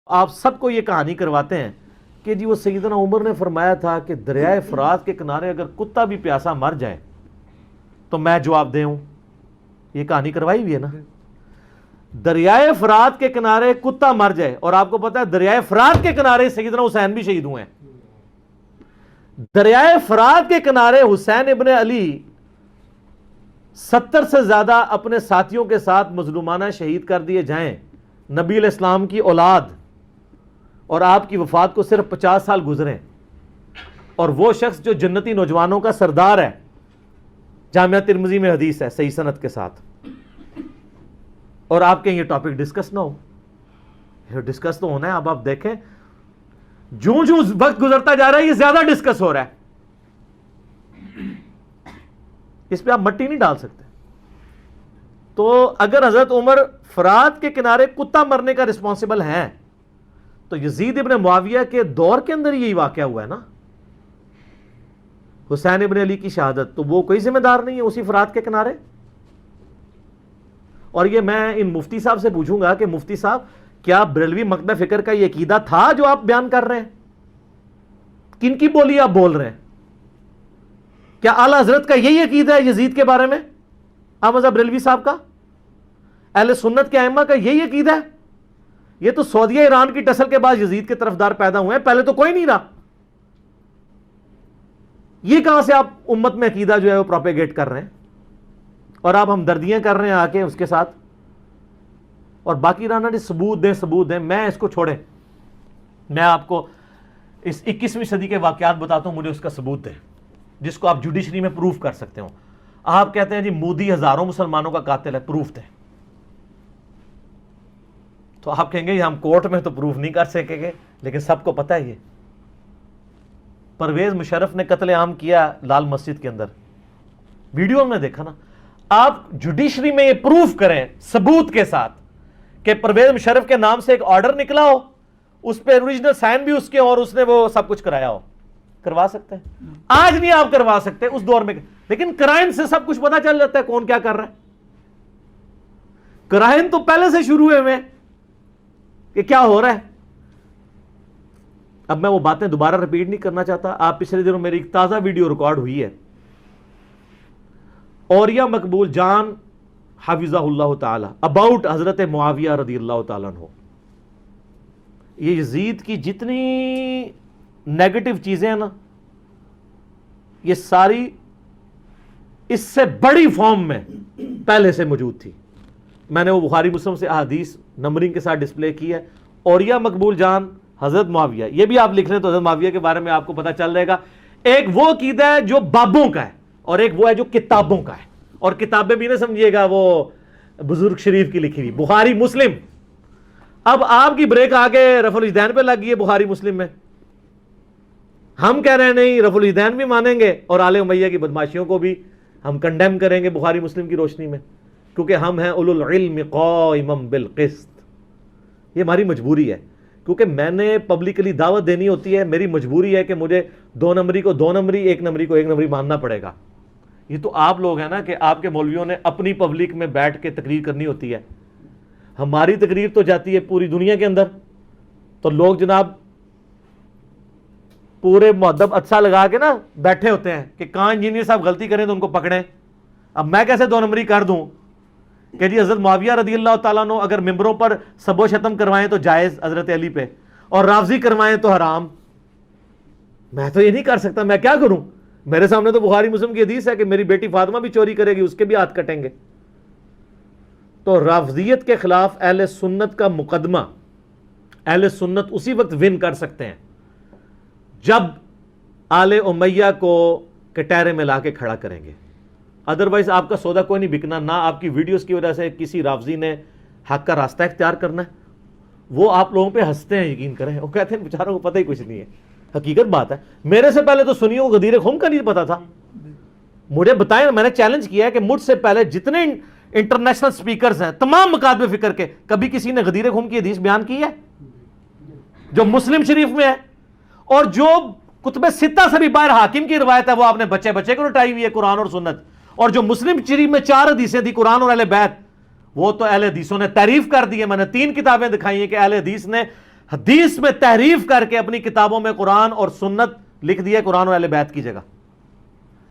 آپ سب کو یہ کہانی کرواتے ہیں کہ جی وہ سیدنا عمر نے فرمایا تھا کہ دریائے فرات کے کنارے اگر کتا بھی پیاسا مر جائے تو میں جواب دے ہوں. یہ کہانی کروائی ہوئی ہے نا. دریائے فرات کے کنارے کتا مر جائے, اور آپ کو پتا ہے دریائے فرات کے کنارے سیدنا حسین بھی شہید ہوئے ہیں. دریائے فرات کے کنارے حسین ابن علی 70 سے زیادہ اپنے ساتھیوں کے ساتھ مظلومانہ شہید کر دیے جائیں, نبی علیہ السلام کی اولاد, اور آپ کی وفات کو صرف 50 سال گزرے, اور وہ شخص جو جنتی نوجوانوں کا سردار ہے, جامعہ ترمذی میں حدیث ہے صحیح سند کے ساتھ, اور آپ کے یہ ٹاپک ڈسکس نہ ہو. یہ ڈسکس تو ہونا ہے. اب آپ دیکھیں جوں جوں وقت گزرتا جا رہا ہے یہ زیادہ ڈسکس ہو رہا ہے. اس پہ آپ مٹی نہیں ڈال سکتے. تو اگر حضرت عمر فرات کے کنارے کتا مرنے کا رسپانسبل ہیں تو یزید ابن معاویہ کے دور کے اندر یہی واقعہ ہوا ہے نا, حسین ابن علی کی شہادت, تو وہ کوئی ذمہ دار نہیں ہے اسی فرات کے کنارے. اور یہ میں ان مفتی صاحب سے پوچھوں گا کہ مفتی صاحب کیا بریلوی مکتبہ فکر کا یہ عقیدہ تھا جو آپ بیان کر رہے ہیں؟ کن کی بولی آپ بول رہے ہیں؟ کیا اعلیٰ حضرت کا یہی عقیدہ ہے یزید کے بارے میں؟ احمد بریلوی صاحب کا, اہل سنت کے ائمہ کا یہی عقیدہ ہے؟ یہ تو سعودیہ ایران کی ٹسل کے بعد یزید کے طرفدار پیدا ہوئے ہیں, پہلے تو کوئی نہیں رہا. یہ کہاں سے آپ امت میں عقیدہ جو ہے وہ پروپیگیٹ کر رہے ہیں, اور آپ ہمدردیاں کر رہے ہیں آ کے اس کے ساتھ, اور باقی رانا جی ثبوت دیں ثبوت دیں. میں اس کو چھوڑیں, میں آپ کو اس 21ویں صدی کے واقعات بتاتا ہوں, مجھے اس کا ثبوت دیں جس کو آپ جوڈیشری میں پروف کر سکتے ہو. آپ کہتے ہیں جی مودی ہزاروں مسلمانوں کا قاتل ہے, پروف دیں. تو آپ کہیں گے ہم کورٹ میں تو پروف نہیں کر سکیں گے, لیکن سب کو پتہ ہے یہ پرویز مشرف نے قتل عام کیا لال مسجد کے اندر, ویڈیو میں دیکھا نا. آپ جوڈیشری میں یہ پروف کریں ثبوت کے ساتھ کہ پرویز مشرف کے نام سے ایک آرڈر نکلا ہو, اس پہ اوریجنل سائن بھی اس کے, اور اس نے وہ سب کچھ کرایا ہو, کروا سکتے ہیں. آج نہیں آپ کروا سکتے, اس دور میں, لیکن کرائم سے سب کچھ پتا چل جاتا ہے کون کیا کر رہا ہے. کرائم تو پہلے سے شروع ہوئے ہیں کہ کیا ہو رہا ہے. اب میں وہ باتیں دوبارہ رپیٹ نہیں کرنا چاہتا. آپ پچھلے دنوں میری ایک تازہ ویڈیو ریکارڈ ہوئی ہے, اوریہ مقبول جان حفظہ اللہ تعالی, اباؤٹ حضرت معاویہ رضی اللہ تعالیٰ عنہ. یہ یزید کی جتنی نیگیٹو چیزیں ہیں نا, یہ ساری اس سے بڑی فارم میں پہلے سے موجود تھی. میں نے وہ بخاری مسلم سے احادیث نمبرنگ کے ساتھ ڈسپلے کی ہے. اوریہ مقبول جان حضرت معاویہ, یہ بھی آپ لکھ لیں تو حضرت معاویہ کے بارے میں آپ کو پتہ چل جائے گا. ایک وہ عقیدہ ہے جو بابوں کا ہے, اور ایک وہ ہے جو کتابوں کا ہے. اور کتابیں بھی نہ سمجھیے گا وہ بزرگ شریف کی لکھی ہوئی, بخاری مسلم. اب آپ کی بریک آگے رفع الاجدین پہ لگ گئی ہے بخاری مسلم میں. ہم کہہ رہے ہیں نہیں, رفع الاجدین بھی مانیں گے اور آل امیہ کی بدماشیوں کو بھی ہم کنڈیم کریں گے بخاری مسلم کی روشنی میں, کیونکہ ہم ہیں اولو العلم قائما بالقسط. یہ ہماری مجبوری ہے, کیونکہ میں نے پبلکلی دعوت دینی ہوتی ہے. میری مجبوری ہے کہ مجھے 2 نمبری کو 2 نمبری, 1 نمبری کو 1 نمبری ماننا پڑے گا. یہ تو آپ لوگ ہیں نا کہ آپ کے مولویوں نے اپنی پبلک میں بیٹھ کے تقریر کرنی ہوتی ہے. ہماری تقریر تو جاتی ہے پوری دنیا کے اندر, تو لوگ جناب پورے مؤدب اچھا لگا کے نا بیٹھے ہوتے ہیں کہ کہاں انجینئر صاحب غلطی کریں تو ان کو پکڑیں. اب میں کیسے 2 نمبری کر دوں کہ جی حضرت معاویہ رضی اللہ تعالیٰ عنہ اگر ممبروں پر سب و شتم کروائیں تو جائز حضرت علی پہ, اور رافضی کروائیں تو حرام. میں تو یہ نہیں کر سکتا, میں کیا کروں؟ میرے سامنے تو بخاری مسلم کی حدیث ہے کہ میری بیٹی فاطمہ بھی چوری کرے گی, اس کے بھی ہاتھ کٹیں گے. تو رافضیت کے خلاف اہل سنت کا مقدمہ, اہل سنت اسی وقت ون کر سکتے ہیں جب آل امیہ کو کٹہرے میں لا کے کھڑا کریں گے. ادروائز آپ کا سودا کوئی نہیں بکنا. نہ آپ کی ویڈیوز کی وجہ سے کسی رافضی نے حق کا راستہ اختیار کرنا ہے. وہ آپ لوگوں پہ ہنستے ہیں, یقین کریں, وہ کہتے ہیں بیچاروں کو پتہ ہی کچھ نہیں ہے. حقیقت بات ہے, میرے سے پہلے تو سنیوں کو غدیر خم کا نہیں پتا تھا. مجھے بتائیں, میں نے چیلنج کیا ہے کہ مجھ سے پہلے جتنے انٹرنیشنل سپیکرز ہیں تمام مکاتب فکر کے, کبھی کسی نے غدیر خم کی حدیث بیان کی ہے جو مسلم شریف میں ہے؟ اور جو کتب ستہ سے بھی باہر حاکم کی روایت ہے وہ آپ نے بچے بچے کو رٹائی ہوئی ہے, قرآن اور سنت. اور جو مسلم شریف میں 4 حدیثیں تھی قرآن اور اہل بیت, وہ تو اہل حدیثوں نے تعریف کر دی ہے. میں نے 3 کتابیں دکھائی ہیں کہ اہل حدیث نے حدیث میں تحریف کر کے اپنی کتابوں میں قرآن اور سنت لکھ دیا قرآن اور اہل بیت کی جگہ،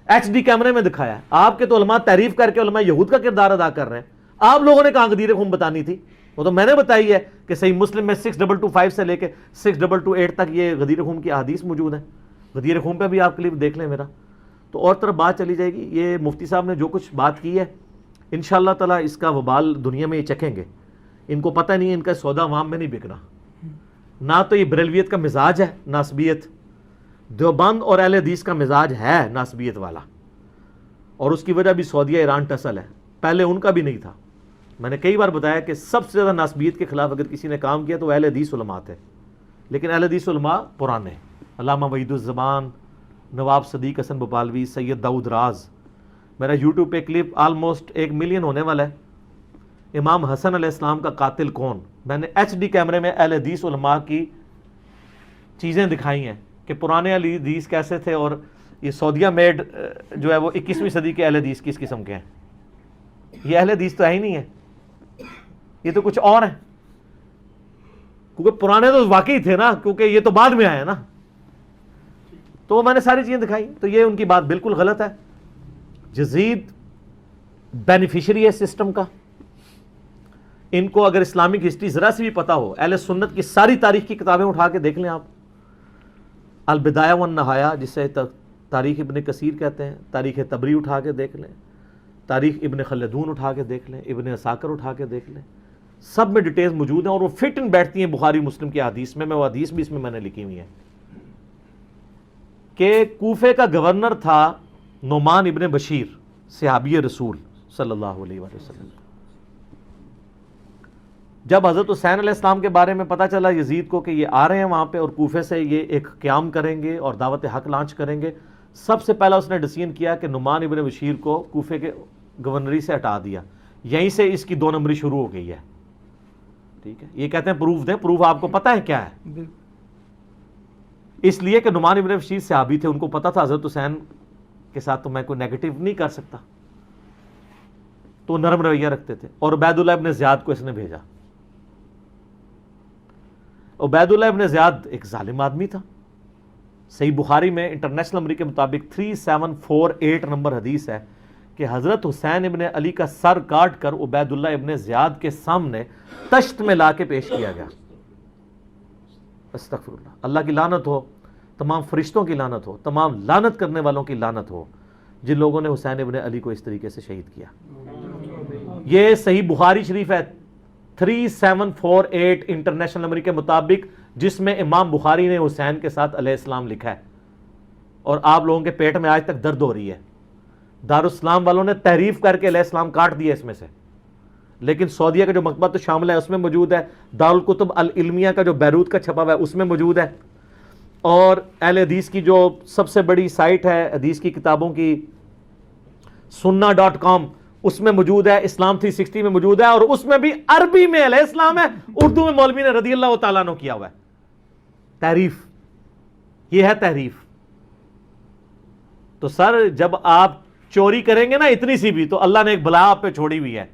ایچ ڈی کیمرے میں دکھایا ہے۔ آپ کے تو علماء تحریف کر کے علماء یہود کا کردار ادا کر رہے ہیں، آپ لوگوں نے کہاں غدیر خون بتانی تھی؟ وہ تو میں نے بتائی ہے کہ صحیح مسلم میں 6225 سے لے کے 6228 تک یہ غدیر خون کی احادیث موجود ہیں۔ غدیر خون پہ بھی آپ کلپ دیکھ لیں میرا۔ تو اور طرف بات چلی جائے گی، یہ مفتی صاحب نے جو کچھ بات کی ہے انشاءاللہ تعالیٰ اس کا وبال دنیا میں یہ چکیں گے۔ ان کو پتہ نہیں ان کا سودا عوام میں نہیں بکنا، نہ تو یہ بریلویت کا مزاج ہے ناسبیت، دیوبند اور اہل حدیث کا مزاج ہے ناسبیت والا، اور اس کی وجہ بھی سعودیہ ایران ٹسل ہے، پہلے ان کا بھی نہیں تھا۔ میں نے کئی بار بتایا کہ سب سے زیادہ ناسبیت کے خلاف اگر کسی نے کام کیا تو اہل حدیث علماء تھے، لیکن اہل حدیث علماء پرانے، علامہ وحید الزمان، نواب صدیق حسن بھوپالوی، سید داؤد راز۔ میرا یوٹیوب پہ کلپ آلموسٹ 1 ملین ہونے والا ہے، امام حسن علیہ السلام کا قاتل کون؟ میں نے ایچ ڈی کیمرے میں اہل حدیث علماء کی چیزیں دکھائی ہیں کہ پرانے اہل حدیث کیسے تھے، اور یہ سعودیہ میڈ جو ہے وہ 21ویں صدی کے اہل حدیث کس قسم کے ہیں۔ یہ اہل حدیث تو ہے ہی نہیں ہے، یہ تو کچھ اور ہیں، کیونکہ پرانے تو واقعی تھے نا، کیونکہ یہ تو بعد میں آئے نا۔ تو میں نے ساری چیزیں دکھائی، تو یہ ان کی بات بالکل غلط ہے۔ یزید بینیفیشری ہے سسٹم کا، ان کو اگر اسلامک ہسٹری ذرا سی بھی پتا ہو، اہل سنت کی ساری تاریخ کی کتابیں اٹھا کے دیکھ لیں آپ، البدایہ والنہایہ جسے تاریخ ابن کثیر کہتے ہیں، تاریخ طبری اٹھا کے دیکھ لیں، تاریخ ابن خلدون اٹھا کے دیکھ لیں، ابن عساکر اٹھا کے دیکھ لیں، سب میں ڈیٹیلز موجود ہیں، اور وہ فٹ ان بیٹھتی ہیں بخاری مسلم کی حدیث میں وہ حدیث بھی اس میں نے لکھی ہوئی ہے کہ کوفے کا گورنر تھا نعمان ابن بشیر، صحابی رسول صلی اللہ علیہ وآلہ وسلم۔ جب حضرت حسین علیہ السلام کے بارے میں پتہ چلا یزید کو کہ یہ آ رہے ہیں وہاں پہ اور کوفے سے یہ ایک قیام کریں گے اور دعوت حق لانچ کریں گے، سب سے پہلا اس نے ڈیسیژن کیا کہ نعمان ابن بشیر کو کوفے کے گورنری سے ہٹا دیا، یہیں سے اس کی 2 نمبری شروع ہو گئی ہے۔ ٹھیک ہے، یہ کہتے ہیں پروف دیں، پروف آپ کو پتہ ہے کیا ہے؟ اس لیے کہ نعمان ابن بشیر صحابی تھے، ان کو پتہ تھا حضرت حسین کے ساتھ تو میں کوئی نیگیٹو نہیں کر سکتا، تو نرم رویہ رکھتے تھے۔ اور عبید اللہ ابن زیاد کو اس نے بھیجا۔ عبید اللہ ابن زیاد ایک ظالم آدمی تھا، صحیح بخاری میں انٹرنیشنل نمبر کے مطابق 3748 نمبر حدیث ہے کہ حضرت حسین ابن علی کا سر کاٹ کر عبید اللہ ابن زیاد کے سامنے تشت میں لا کے پیش کیا گیا۔ استغفر اللہ، اللہ کی لعنت ہو، تمام فرشتوں کی لعنت ہو، تمام لعنت کرنے والوں کی لعنت ہو جن لوگوں نے حسین ابن علی کو اس طریقے سے شہید کیا۔ یہ صحیح بخاری شریف ہے 3748 انٹرنیشنل نمبر کے مطابق، جس میں امام بخاری نے حسین کے ساتھ علیہ السلام لکھا ہے، اور آپ لوگوں کے پیٹ میں آج تک درد ہو رہی ہے۔ دارالاسلام والوں نے تحریف کر کے علیہ السلام کاٹ دیا اس میں سے، لیکن سعودیہ کا جو مکتبۃ الشاملہ ہے اس میں موجود ہے، دارالکتب العلمیہ کا جو بیروت کا چھپا ہوا ہے اس میں موجود ہے، اور اہل حدیث کی جو سب سے بڑی سائٹ ہے حدیث کی کتابوں کی sunna.com اس میں موجود ہے، اسلام 360 میں موجود ہے، اور اس میں بھی عربی میں علیہ السلام ہے، اردو میں مولوی نے رضی اللہ تعالیٰ عنہ کیا ہوا ہے۔ تحریف، یہ ہے تحریف۔ تو سر جب آپ چوری کریں گے نا اتنی سی بھی، تو اللہ نے ایک بلا آپ پہ چھوڑی ہوئی ہے،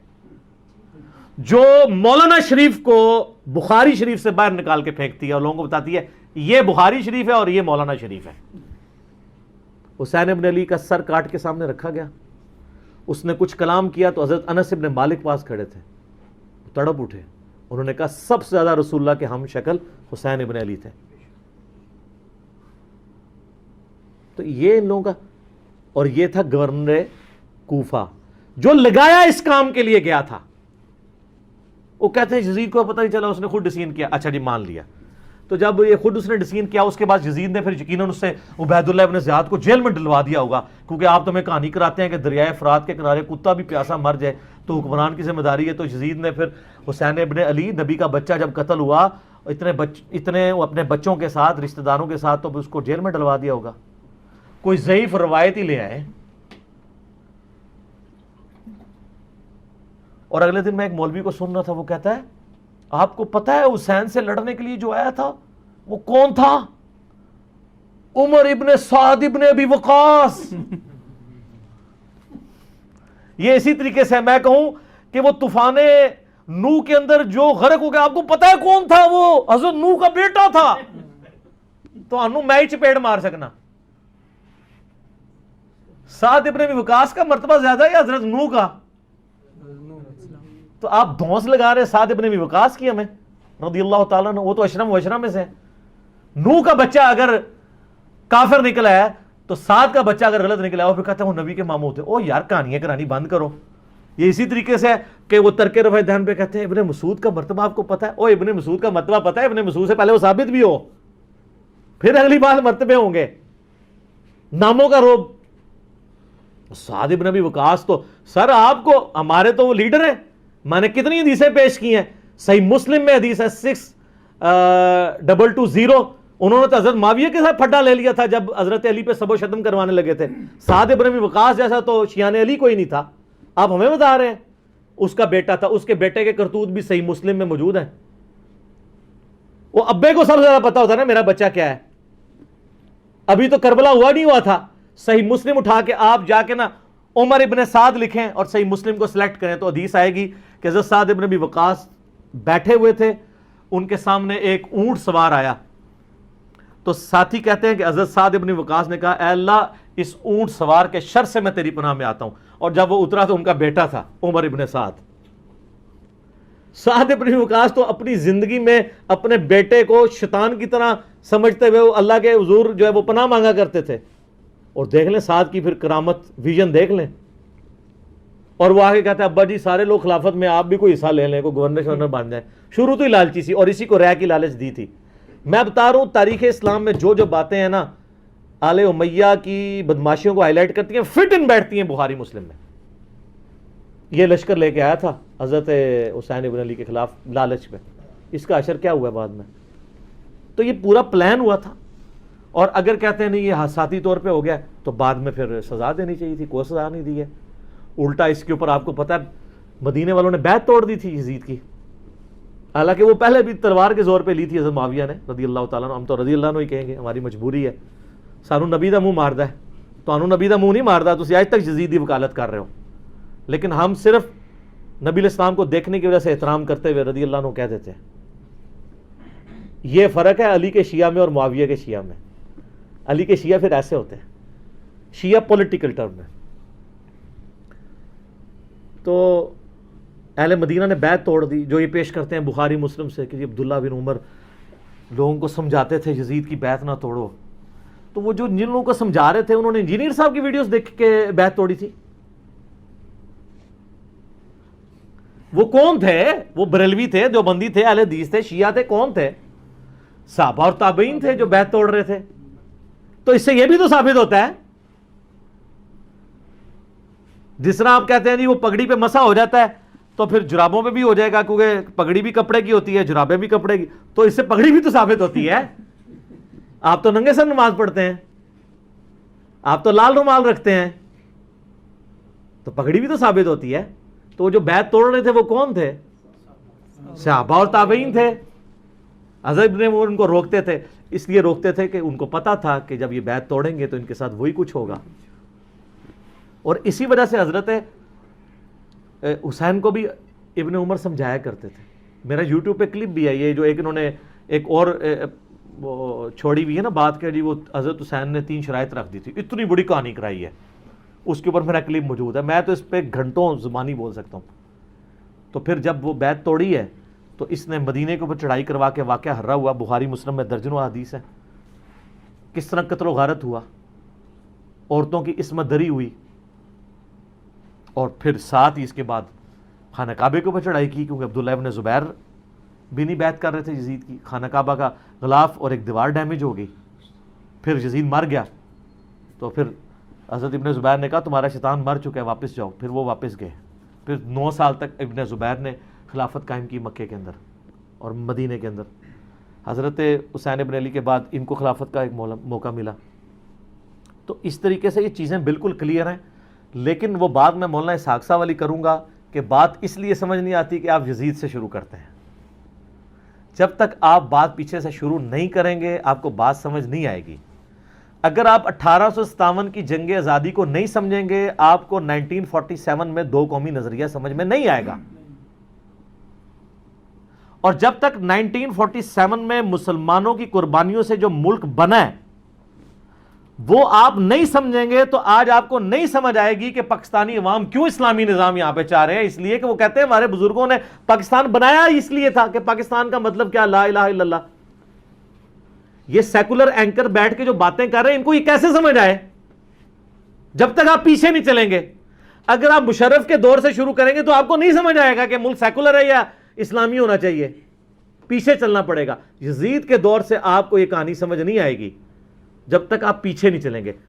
جو مولانا شریف کو بخاری شریف سے باہر نکال کے پھینکتی ہے اور لوگوں کو بتاتی ہے یہ بخاری شریف ہے اور یہ مولانا شریف ہے۔ حسین ابن علی کا سر کاٹ کے سامنے رکھا گیا، اس نے کچھ کلام کیا تو حضرت انس ابن مالک پاس کھڑے تھے، تڑپ اٹھے، انہوں نے کہا سب سے زیادہ رسول اللہ کے ہم شکل حسین ابن علی تھے۔ تو یہ ان لوگوں کا، اور یہ تھا گورنر کوفہ جو لگایا اس کام کے لیے گیا تھا۔ وہ کہتے ہیں یزید کو پتہ نہیں چلا، اس نے خود ڈیسیژن کیا۔ اچھا جی مان لیا، تو جب یہ خود اس نے ڈیسیژن کیا اس کے بعد یزید نے پھر یقیناً اس سے عبید اللہ ابن زیاد کو جیل میں ڈلوا دیا ہوگا، کیونکہ آپ تو ہمیں کہانی کراتے ہیں کہ دریائے فرات کے کنارے کتا بھی پیاسا مر جائے تو حکمران کی ذمہ داری ہے۔ تو یزید نے پھر حسین ابن علی نبی کا بچہ جب قتل ہوا اتنے اپنے بچوں کے ساتھ رشتہ داروں کے ساتھ، تو اس کو جیل میں ڈلوا دیا ہوگا۔ کوئی ضعیف روایت ہی لے آئے۔ اور اگلے دن میں ایک مولوی کو سن رہا تھا، وہ کہتا ہے آپ کو پتہ ہے حسین سے لڑنے کے لیے جو آیا تھا وہ کون تھا؟ عمر ابن سعد ابن ابی وقاص۔ یہ اسی طریقے سے میں کہوں کہ وہ طوفان نوح کے اندر جو غرق ہو گیا، آپ کو پتا ہے کون تھا؟ وہ حضرت نوح کا بیٹا تھا. تو انو میں ہی چپیڑ مار سکنا. سعد ابن ابی وقاص کا مرتبہ زیادہ ہے یا حضرت نوح کا؟ تو آپ دھونس لگا رہے سعد ابن ابی وقاص کی ہمیں رضی اللہ تعالیٰ عنہ. وہ تو اشرم و اشرم میں سے. نوح کا بچہ اگر کافر نکلا ہے تو سعد کا بچہ اگر غلط نکلا ہے وہ پھر کہتے ہیں وہ نبی کے ماموں تھے. او یار کہانیاں کرانی بند کرو. یہ اسی طریقے سے ہے کہ وہ ترک رفع دہن پہ کہتے ہیں ابن مسعود کا مرتبہ آپ کو پتا ہے؟ او ابن مسعود کا مرتبہ پتا ہے؟ ابن مسعود سے پہلے وہ ثابت بھی ہو، پھر اگلی بات مرتبے ہوں گے. ناموں کا روب. سعد ابن ابی وقاص تو سر آپ کو، ہمارے تو وہ لیڈر ہیں. میں نے کتنی حدیثیں پیش کی ہیں. صحیح مسلم میں حدیث ہے 6220. انہوں نے تو حضرت معاویہ کے ساتھ پھڈا لے لیا تھا جب حضرت علی پہ سب و شتم کروانے لگے تھے. سعد ابن ابی وقاص جیسا تو شیعان علی کوئی نہیں تھا. آپ ہمیں بتا رہے ہیں اس کا بیٹا تھا. اس کے بیٹے کے کرتوت بھی صحیح مسلم میں موجود ہیں. وہ ابے کو سب سے زیادہ پتا ہوتا ہے نا میرا بچہ کیا ہے. ابھی تو کربلا ہوا نہیں ہوا تھا. صحیح مسلم اٹھا کے آپ جا کے نا عمر ابن سعد لکھیں اور صحیح مسلم کو سلیکٹ کریں تو حدیث آئے گی کہ حضرت سعد ابن ابی وقاص بیٹھے ہوئے تھے، ان کے سامنے ایک اونٹ سوار آیا. تو ساتھی کہتے ہیں کہ حضرت سعد ابن وقاص نے کہا اے اللہ اس اونٹ سوار کے شر سے میں تیری پناہ میں آتا ہوں. اور جب وہ اترا تو ان کا بیٹا تھا عمر ابن سعد. سعد ابن وقاص تو اپنی زندگی میں اپنے بیٹے کو شیطان کی طرح سمجھتے ہوئے وہ اللہ کے حضور جو ہے وہ پناہ مانگا کرتے تھے. اور دیکھ لیں سعد کی پھر کرامت ویژن دیکھ لیں. اور وہ آگے کہتا ہے ابا جی سارے لوگ خلافت میں، آپ بھی کوئی حصہ لے لیں، کوئی گورنر شورنر بن جائیں. شروع تو ہی لالچی سی اور اسی کو رہ کی لالچ دی تھی. میں بتا رہا ہوں تاریخ اسلام میں جو جو باتیں ہیں نا آل امیہ کی بدماشیوں کو ہائی لائٹ کرتی ہیں، فٹ ان بیٹھتی ہیں بخاری مسلم میں. یہ لشکر لے کے آیا تھا حضرت حسین ابن علی کے خلاف لالچ میں. اس کا اثر کیا ہوا بعد میں؟ تو یہ پورا پلان ہوا تھا. اور اگر کہتے ہیں نہیں یہ حادثاتی طور پہ ہو گیا تو بعد میں پھر سزا دینی چاہیے تھی. کوئی سزا نہیں دی ہے. الٹا اس کے اوپر آپ کو پتا ہے مدینے والوں نے بیعت توڑ دی تھی یزید کی. حالانکہ وہ پہلے بھی تلوار کے زور پہ لی تھی حضرت معاویہ نے رضی اللہ تعالیٰ عنہ. ہم تو رضی اللہ عنہ ہی کہیں گے، ہماری مجبوری ہے. سانو نبی دا منہ ماردا ہے، تو انو نبی دا منہ نہیں ماردا. تسی آج تک یزید دی وکالت کر رہے ہو. لیکن ہم صرف نبی علیہ السلام کو دیکھنے کی وجہ سے احترام کرتے ہوئے رضی اللہ عنہ کہہ دیتے ہیں. یہ فرق ہے علی کے شیعہ میں اور معاویہ کے شیعہ میں. علی کے شیعہ پھر ایسے ہوتے ہیں، شیعہ پولیٹیکل ٹرم میں. تو اہل مدینہ نے بیعت توڑ دی. جو یہ پیش کرتے ہیں بخاری مسلم سے کہ عبداللہ بن عمر لوگوں کو سمجھاتے تھے یزید کی بیعت نہ توڑو. تو وہ جو جن لوگوں کو سمجھا رہے تھے انہوں نے انجینئر صاحب کی ویڈیوز دیکھ کے بیعت توڑی تھی. وہ کون تھے؟ وہ بریلوی تھے، دیوبندی تھے، اہل حدیث تھے، شیعہ تھے؟ کون تھے؟ صحابہ اور تابعین تھے جو بیعت توڑ رہے تھے. تو اس سے یہ بھی تو ثابت ہوتا ہے جس طرح آپ کہتے ہیں جی وہ پگڑی پہ مسا ہو جاتا ہے تو پھر جرابوں پہ بھی ہو جائے گا، کیونکہ پگڑی بھی کپڑے کی ہوتی ہے، جرابیں بھی کپڑے کی. تو اس سے پگڑی بھی تو ثابت ہوتی ہے. آپ تو ننگے سر نماز پڑھتے ہیں، آپ تو لال رومال رکھتے ہیں، تو پگڑی بھی تو ثابت ہوتی ہے. تو جو بیعت توڑ رہے تھے وہ کون تھے؟ صحابہ اور تابعین تھے. حضرت ابن عمر ان کو روکتے تھے. اس لیے روکتے تھے کہ ان کو پتا تھا کہ جب یہ بیعت توڑیں گے تو ان کے ساتھ وہی کچھ ہوگا. اور اسی وجہ سے حضرت حسین کو بھی ابن عمر سمجھایا کرتے تھے. میرا یوٹیوب پہ کلپ بھی ہے یہ جو ایک انہوں نے ایک اور چھوڑی ہوئی ہے نا بات کہ جی وہ حضرت حسین نے 3 شرائط رکھ دی تھی. اتنی بڑی کہانی کرائی ہے، اس کے اوپر میرا کلپ موجود ہے. میں تو اس پہ گھنٹوں زبانی بول سکتا ہوں. تو پھر جب وہ بیعت توڑی ہے تو اس نے مدینے کے اوپر چڑھائی کروا کے واقعہ ہررا ہوا. بخاری مسلم میں درجنوں حدیث ہے کس طرح قتل و غارت ہوا، عورتوں کی عصمت دری ہوئی. اور پھر ساتھ ہی اس کے بعد خانہ کعبے کے اوپر چڑھائی کی، کیونکہ عبداللہ ابن زبیر بھی نہیں بیعت کر رہے تھے یزید کی. خانہ کعبہ کا غلاف اور ایک دیوار ڈیمیج ہو گئی. پھر یزید مر گیا تو پھر حضرت ابن زبیر نے کہا تمہارا شیطان مر چکا ہے، واپس جاؤ. پھر وہ واپس گئے. پھر 9 سال تک ابن زبیر نے خلافت قائم کی مکے کے اندر اور مدینے کے اندر. حضرت حسین ابن علی کے بعد ان کو خلافت کا ایک موقع ملا. تو اس طریقے سے یہ چیزیں بالکل کلیئر ہیں. لیکن وہ بات میں مولانا اسحاق صاحب والی کروں گا کہ بات اس لیے سمجھ نہیں آتی کہ آپ یزید سے شروع کرتے ہیں. جب تک آپ بات پیچھے سے شروع نہیں کریں گے آپ کو بات سمجھ نہیں آئے گی. اگر آپ 1857 کی جنگ آزادی کو نہیں سمجھیں گے آپ کو 1947 میں 2 قومی نظریہ سمجھ میں نہیں آئے گا. اور جب تک 1947 میں مسلمانوں کی قربانیوں سے جو ملک بنا ہے وہ آپ نہیں سمجھیں گے تو آج آپ کو نہیں سمجھ آئے گی کہ پاکستانی عوام کیوں اسلامی نظام یہاں پہ چاہ رہے ہیں. اس لیے کہ وہ کہتے ہیں ہمارے بزرگوں نے پاکستان بنایا اس لیے تھا کہ پاکستان کا مطلب کیا, لا الہ الا اللہ. یہ سیکولر اینکر بیٹھ کے جو باتیں کر رہے ہیں ان کو یہ کیسے سمجھ آئے جب تک آپ پیچھے نہیں چلیں گے. اگر آپ مشرف کے دور سے شروع کریں گے تو آپ کو نہیں سمجھ آئے گا کہ ملک سیکولر ہے یا اسلامی ہونا چاہیے, پیچھے چلنا پڑے گا. یزید کے دور سے آپ کو یہ کہانی سمجھ نہیں آئے گی جب تک آپ پیچھے نہیں چلیں گے.